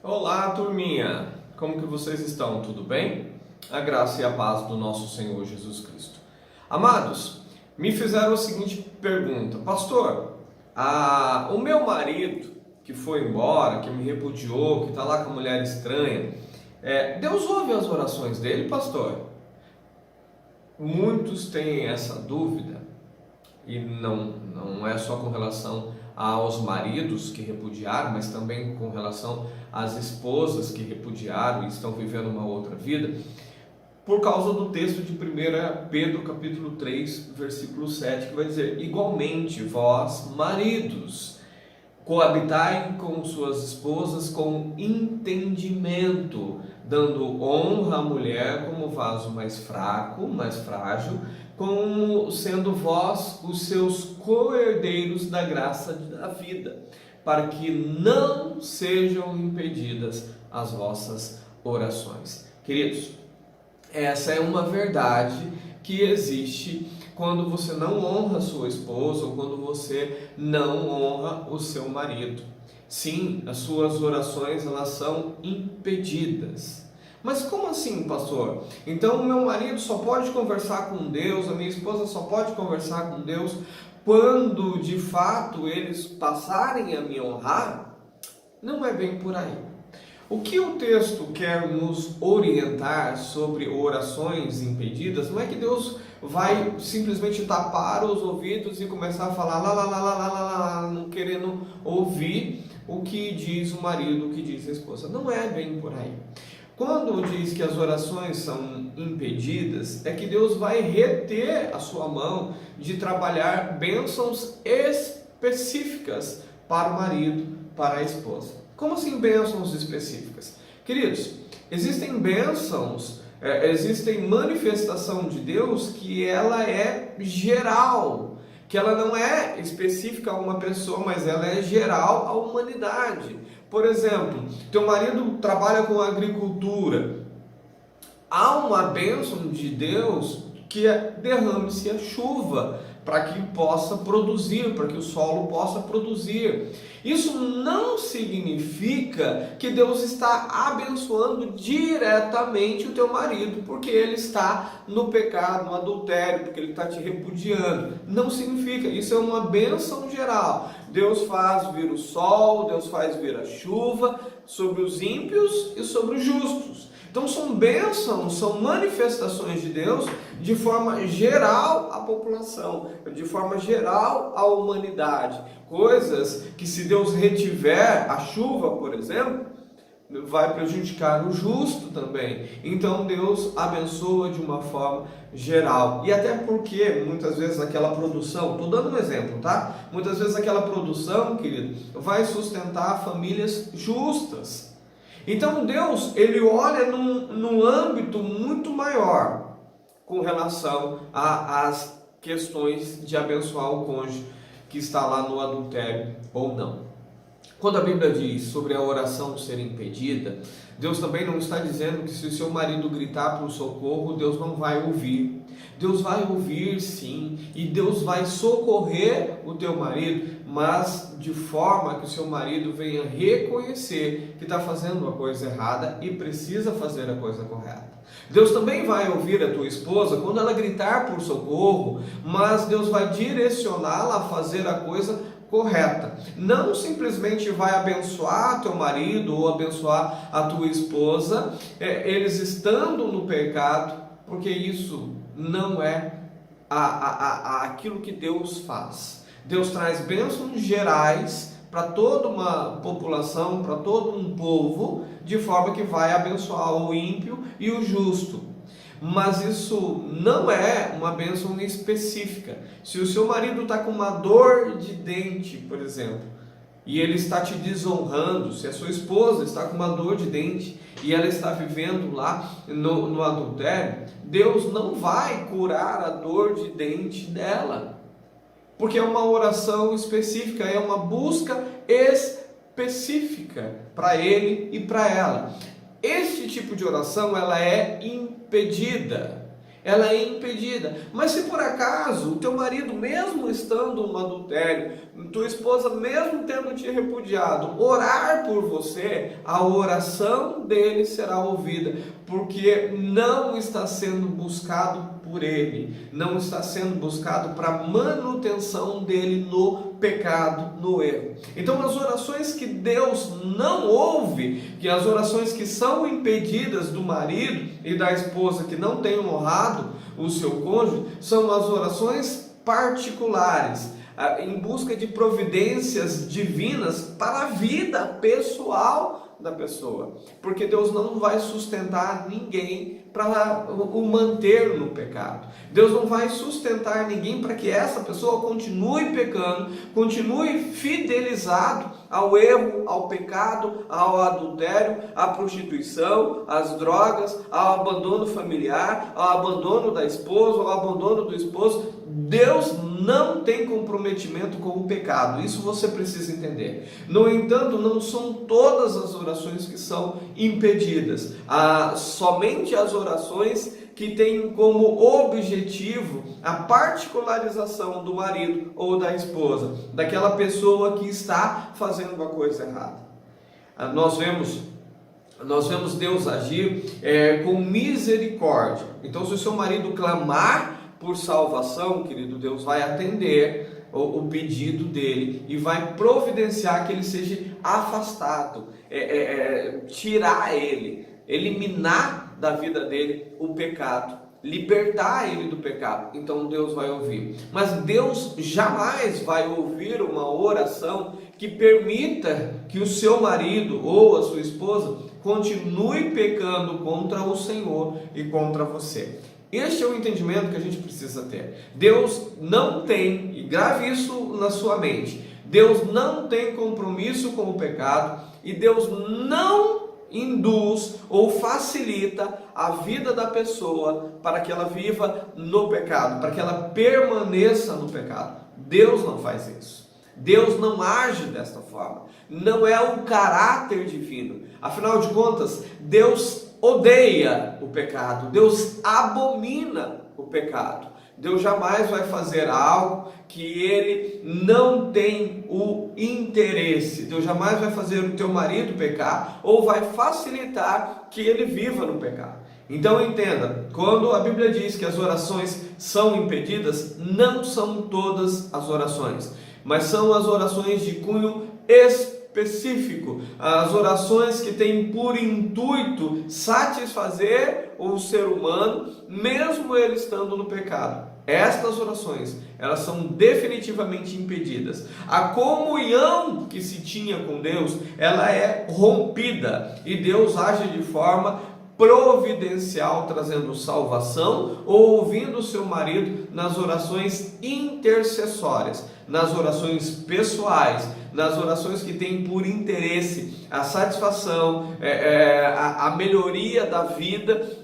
Olá, turminha! Como que vocês estão? Tudo bem? A graça e a paz do nosso Senhor Jesus Cristo. Amados, me fizeram a seguinte pergunta: Pastor, o meu marido que foi embora, que me repudiou, que está lá com a mulher estranha, Deus ouve as orações dele, pastor? Muitos têm essa dúvida, e não é só com relação aos maridos que repudiaram, mas também com relação às esposas que repudiaram e estão vivendo uma outra vida, por causa do texto de 1 Pedro capítulo 3, versículo 7, que vai dizer: igualmente vós, maridos, coabitai com suas esposas com entendimento, dando honra à mulher como vaso mais fraco, mais frágil, como sendo vós os seus co-herdeiros da graça da vida, para que não sejam impedidas as vossas orações. Queridos, essa é uma verdade que existe quando você não honra sua esposa ou quando você não honra o seu marido. Sim, as suas orações elas são impedidas. Mas como assim, pastor? Então o meu marido só pode conversar com Deus, a minha esposa só pode conversar com Deus quando de fato eles passarem a me honrar? Não é bem por aí. O que o texto quer nos orientar sobre orações impedidas não é que Deus vai simplesmente tapar os ouvidos e começar a falar lá, não querendo ouvir o que diz o marido, o que diz a esposa. Não é bem por aí. Quando diz que as orações são impedidas, é que Deus vai reter a sua mão de trabalhar bênçãos específicas para o marido, para a esposa. Como assim bênçãos específicas? Queridos, existem bênçãos, existem manifestação de Deus que ela é geral, que ela não é específica a uma pessoa, mas ela é geral à humanidade. Por exemplo, teu marido trabalha com agricultura, há uma bênção de Deus que derrame-se a chuva para que possa produzir, para que o solo possa produzir. Isso não significa que Deus está abençoando diretamente o teu marido, porque ele está no pecado, no adultério, porque ele está te repudiando. Não significa, isso é uma bênção geral. Deus faz vir o sol, Deus faz vir a chuva sobre os ímpios e sobre os justos. Então são bênçãos, são manifestações de Deus de forma geral à população, de forma geral à humanidade. Coisas que, se Deus retiver a chuva, por exemplo, vai prejudicar o justo também. Então Deus abençoa de uma forma geral. E até porque muitas vezes aquela produção, estou dando um exemplo, tá? Muitas vezes aquela produção, querido, vai sustentar famílias justas. Então Deus, ele olha num âmbito muito maior com relação às questões de abençoar o cônjuge que está lá no adultério ou não. Quando a Bíblia diz sobre a oração ser impedida, Deus também não está dizendo que se o seu marido gritar por socorro, Deus não vai ouvir. Deus vai ouvir sim, e Deus vai socorrer o teu marido, mas de forma que o seu marido venha reconhecer que está fazendo a coisa errada e precisa fazer a coisa correta. Deus também vai ouvir a tua esposa quando ela gritar por socorro, mas Deus vai direcioná-la a fazer a coisa correta. Não simplesmente vai abençoar teu marido ou abençoar a tua esposa, eles estando no pecado, porque isso não é aquilo que Deus faz. Deus traz bênçãos gerais para toda uma população, para todo um povo, de forma que vai abençoar o ímpio e o justo. Mas isso não é uma bênção específica. Se o seu marido está com uma dor de dente, por exemplo, e ele está te desonrando, se a sua esposa está com uma dor de dente e ela está vivendo lá no adultério, Deus não vai curar a dor de dente dela, porque é uma oração específica, é uma busca específica para ele e para ela. Este tipo de oração ela é impedida. ela é impedida. Mas se por acaso o teu marido, mesmo estando no adultério, tua esposa mesmo tendo te repudiado, orar por você, a oração dele será ouvida, porque não está sendo buscado por ele, não está sendo buscado para manutenção dele no pecado, no erro. Então as orações que Deus não ouve, que as orações que são impedidas do marido e da esposa que não tenham honrado o seu cônjuge, são as orações particulares, em busca de providências divinas para a vida pessoal da pessoa, porque Deus não vai sustentar ninguém para o manter no pecado. Deus não vai sustentar ninguém para que essa pessoa continue pecando, continue fidelizado ao erro, ao pecado, ao adultério, à prostituição, às drogas, ao abandono familiar, ao abandono da esposa, ao abandono do esposo. Deus não tem comprometimento com o pecado, isso você precisa entender. No entanto, não são todas as orações que são impedidas, somente as orações que têm como objetivo a particularização do marido ou da esposa, daquela pessoa que está fazendo uma coisa errada. Nós vemos Deus agir com misericórdia. Então, se o seu marido clamar por salvação, querido, Deus vai atender o pedido dele e vai providenciar que ele seja afastado, tirar ele, eliminar da vida dele o pecado, libertar ele do pecado. Então Deus vai ouvir. Mas Deus jamais vai ouvir uma oração que permita que o seu marido ou a sua esposa continue pecando contra o Senhor e contra você. Este é o entendimento que a gente precisa ter. Deus não tem, e grave isso na sua mente, Deus não tem compromisso com o pecado e Deus não induz ou facilita a vida da pessoa para que ela viva no pecado, para que ela permaneça no pecado. Deus não faz isso. Deus não age desta forma. Não é o caráter divino. Afinal de contas, Deus odeia o pecado, Deus abomina o pecado. Deus jamais vai fazer algo que Ele não tem o interesse. Deus jamais vai fazer o teu marido pecar ou vai facilitar que ele viva no pecado. Então entenda, quando a Bíblia diz que as orações são impedidas, não são todas as orações, mas são as orações de cunho específico, as orações que têm por intuito satisfazer o ser humano, mesmo ele estando no pecado. Estas orações, elas são definitivamente impedidas. A comunhão que se tinha com Deus, ela é rompida e Deus age de forma providencial, trazendo salvação ou ouvindo o seu marido nas orações intercessórias, nas orações pessoais, nas orações que têm por interesse a satisfação, a melhoria da vida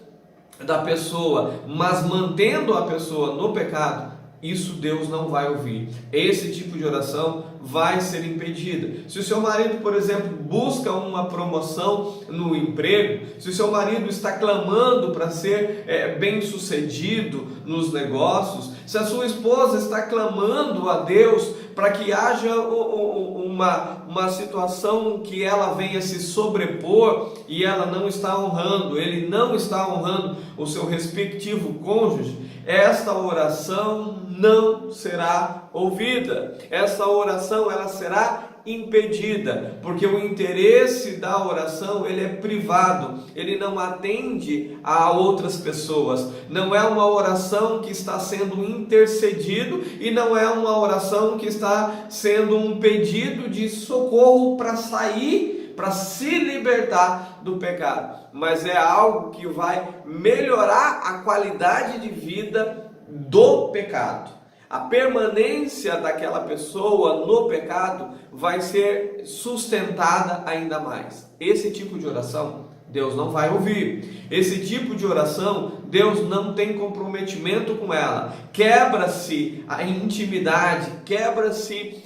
da pessoa, mas mantendo a pessoa no pecado. Isso Deus não vai ouvir. Esse tipo de oração vai ser impedida. Se o seu marido, por exemplo, busca uma promoção no emprego, se o seu marido está clamando para ser bem sucedido nos negócios, se a sua esposa está clamando a Deus para que haja uma situação que ela venha se sobrepor e ela não está honrando, ele não está honrando o seu respectivo cônjuge, esta oração não será ouvida. Essa oração ela será impedida, porque o interesse da oração ele é privado, ele não atende a outras pessoas, não é uma oração que está sendo intercedido e não é uma oração que está sendo um pedido de socorro para sair, para se libertar do pecado, mas é algo que vai melhorar a qualidade de vida do pecado. A permanência daquela pessoa no pecado vai ser sustentada ainda mais. Esse tipo de oração Deus não vai ouvir. Esse tipo de oração Deus não tem comprometimento com ela. Quebra-se a intimidade, quebra-se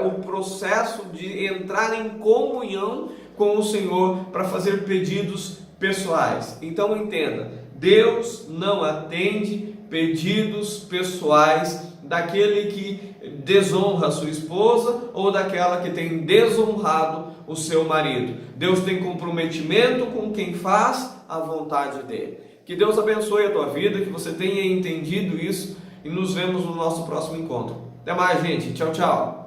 o processo de entrar em comunhão com o Senhor para fazer pedidos pessoais. Então entenda, Deus não atende pedidos pessoais daquele que desonra a sua esposa ou daquela que tem desonrado o seu marido. Deus tem comprometimento com quem faz a vontade dele. Que Deus abençoe a tua vida, que você tenha entendido isso, e nos vemos no nosso próximo encontro. Até mais, gente. Tchau, tchau.